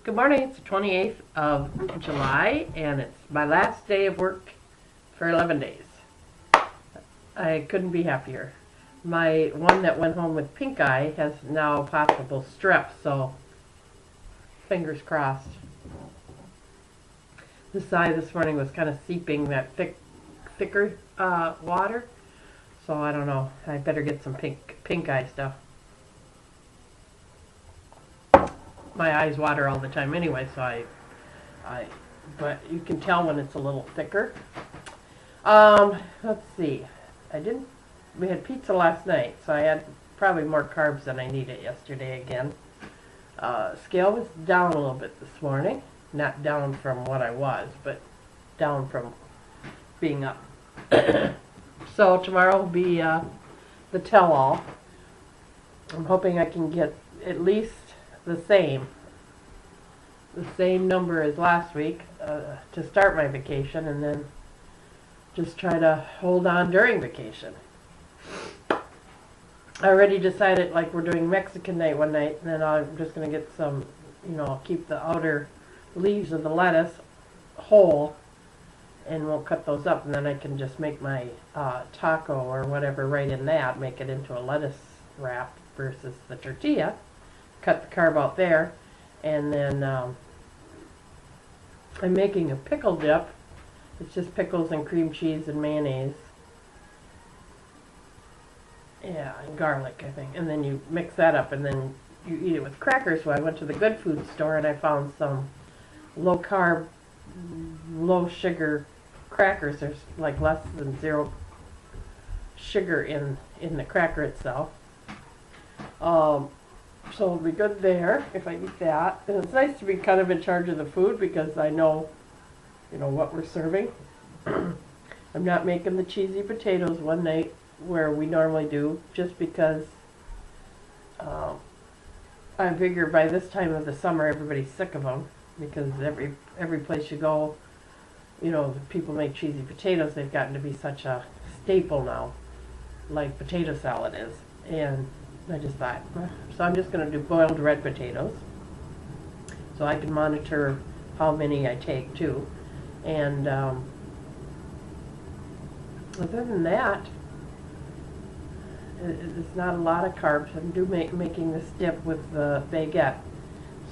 Good morning. It's the 28th of July, and it's my last day of work for 11 days. I couldn't be happier. My one that went home with pink eye has now possible strep, so fingers crossed. This eye this morning was kind of seeping that thicker water, so I don't know. I better get some pink eye stuff. My eyes water all the time anyway, so but you can tell when it's a little thicker. Let's see. We had pizza last night, so I had probably more carbs than I needed yesterday again. Scale was down a little bit this morning. Not down from what I was, but down from being up. So tomorrow will be the tell-all. I'm hoping I can get at least the same number as last week to start my vacation, and then just try to hold on during vacation. I already decided, like, we're doing Mexican night one night, and then I'm just going to get some, keep the outer leaves of the lettuce whole, and we'll cut those up, and then I can just make my taco or whatever right in that, make it into a lettuce wrap versus the tortilla. Cut the carb out there, and then I'm making a pickle dip. It's just pickles and cream cheese and mayonnaise. Yeah, and garlic, I think. And then you mix that up, and then you eat it with crackers. So I went to the Good Food store, and I found some low-carb, low-sugar crackers. There's like less than 0 sugar in the cracker itself. So it'll be good there if I eat that. And it's nice to be kind of in charge of the food because I know, what we're serving. I'm not making the cheesy potatoes one night where we normally do, just because I figure by this time of the summer everybody's sick of them, because every place you go, people make cheesy potatoes. They've gotten to be such a staple now, like potato salad is. And I just thought, so I'm just going to do boiled red potatoes, so I can monitor how many I take too. And other than that, it's not a lot of carbs. I'm making this dip with the baguette,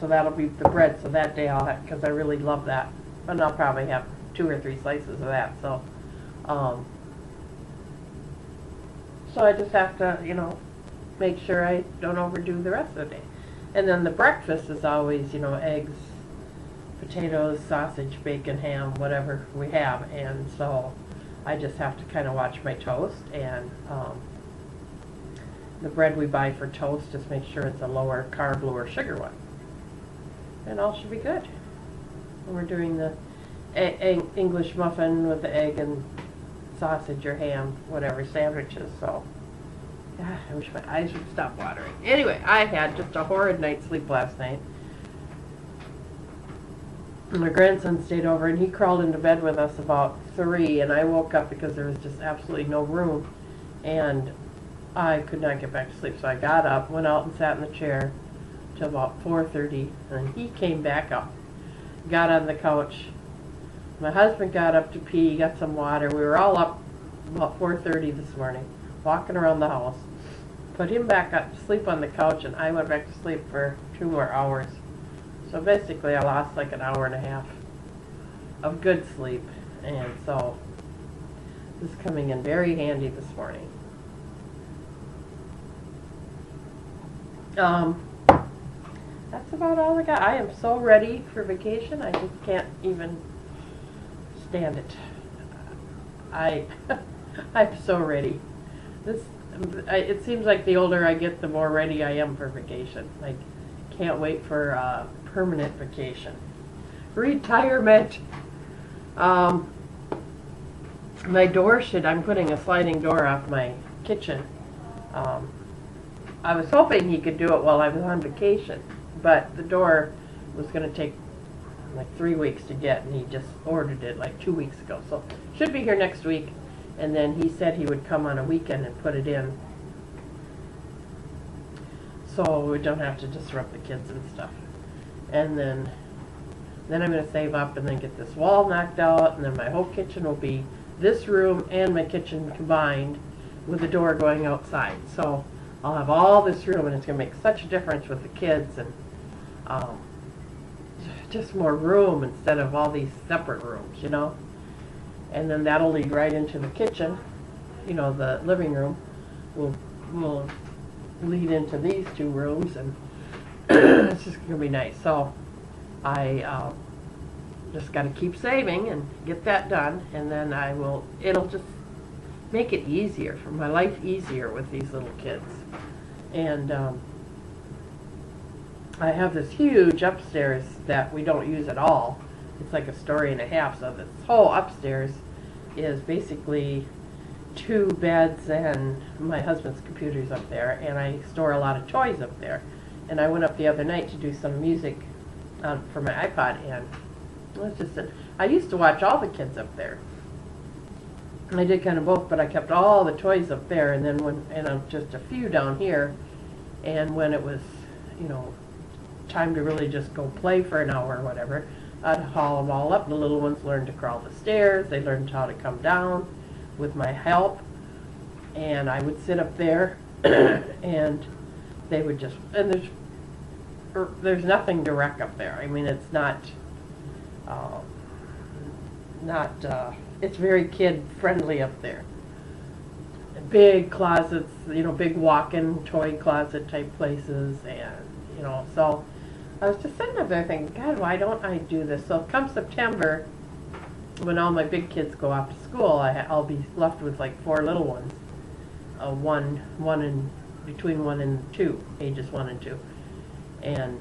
so that'll be the bread. So that day I'll have, because I really love that, and I'll probably have 2 or 3 slices of that. So, so I just have to, make sure I don't overdo the rest of the day. And then the breakfast is always, eggs, potatoes, sausage, bacon, ham, whatever we have. And so I just have to kind of watch my toast. And the bread we buy for toast, just make sure it's a lower carb, lower sugar one. And all should be good. And we're doing the English muffin with the egg and sausage or ham, whatever, sandwiches. So I wish my eyes would stop watering. Anyway, I had just a horrid night's sleep last night. My grandson stayed over, and he crawled into bed with us about 3, and I woke up because there was just absolutely no room, and I could not get back to sleep. So I got up, went out and sat in the chair till about 4:30, and he came back up, got on the couch. My husband got up to pee, got some water. We were all up about 4:30 this morning, walking around the house. Put him back up to sleep on the couch, and I went back to sleep for 2 more hours. So basically I lost like an hour and a half of good sleep, and so this is coming in very handy this morning. That's about all I got. I am so ready for vacation, I just can't even stand it. I'm so ready. It seems like the older I get, the more ready I am for vacation. I can't wait for a permanent vacation. Retirement. My door I'm putting a sliding door off my kitchen. I was hoping he could do it while I was on vacation, but the door was going to take like 3 weeks to get, and he just ordered it like 2 weeks ago. So should be here next week. And then he said he would come on a weekend and put it in, so we don't have to disrupt the kids and stuff. And then Then I'm going to save up and then get this wall knocked out, and then my whole kitchen will be this room and my kitchen combined with the door going outside. So I'll have all this room, and it's going to make such a difference with the kids, and just more room instead of all these separate rooms, you know. And then that'll lead right into the kitchen. You know, the living room will lead into these two rooms, and it's just going to be nice. So I just got to keep saving and get that done, and then it'll just make it easier, for my life easier with these little kids. And I have this huge upstairs that we don't use at all. It's like a story and a half, so this whole upstairs is basically 2 beds and my husband's computer's up there, and I store a lot of toys up there. And I went up the other night to do some music for my iPod, and it was just I used to watch all the kids up there. I did kind of both, but I kept all the toys up there, and then just a few down here. And when it was, you know, time to really just go play for an hour or whatever, I'd haul them all up. The little ones learned to crawl the stairs. They learned how to come down with my help, and I would sit up there, and they would just, and there's nothing to wreck up there. I mean, it's it's very kid friendly up there. Big closets, you know, big walk-in toy closet type places, and you know, so I was just sitting up there thinking, God, why don't I do this? So come September, when all my big kids go off to school, I'll be left with like 4 little ones, between 1 and 2, ages 1 and 2, and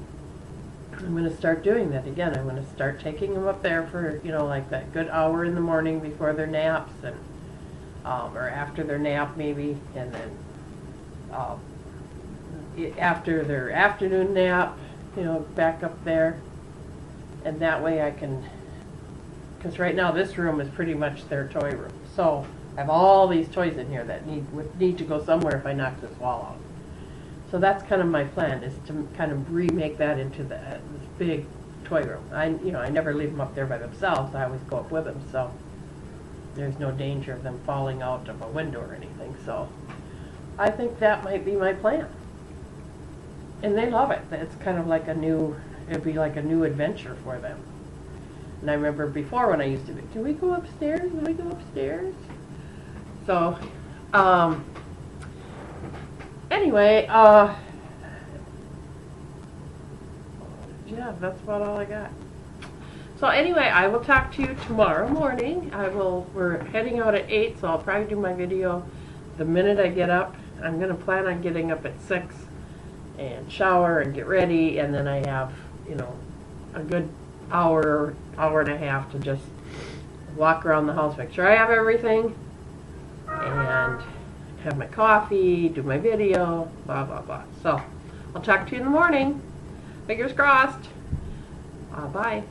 I'm going to start doing that again. I'm going to start taking them up there for, you know, like that good hour in the morning before their naps, and or after their nap maybe, and then after their afternoon nap, you know, back up there. And that way I can, because right now this room is pretty much their toy room. So I have all these toys in here that need to go somewhere if I knock this wall out. So that's kind of my plan, is to kind of remake that into this big toy room. I never leave them up there by themselves. I always go up with them, so there's no danger of them falling out of a window or anything. So I think that might be my plan. And they love it. It's kind of like it'd be like a new adventure for them. And I remember before when I used to be, do we go upstairs? Do we go upstairs? So, anyway, yeah, that's about all I got. So anyway, I will talk to you tomorrow morning. We're heading out at 8, so I'll probably do my video the minute I get up. I'm going to plan on getting up at 6 and shower and get ready, and then I have, you know, a good hour and a half to just walk around the house, make sure I have everything, and have my coffee, do my video, blah, blah, blah. So I'll talk to you in the morning. Fingers crossed. Bye.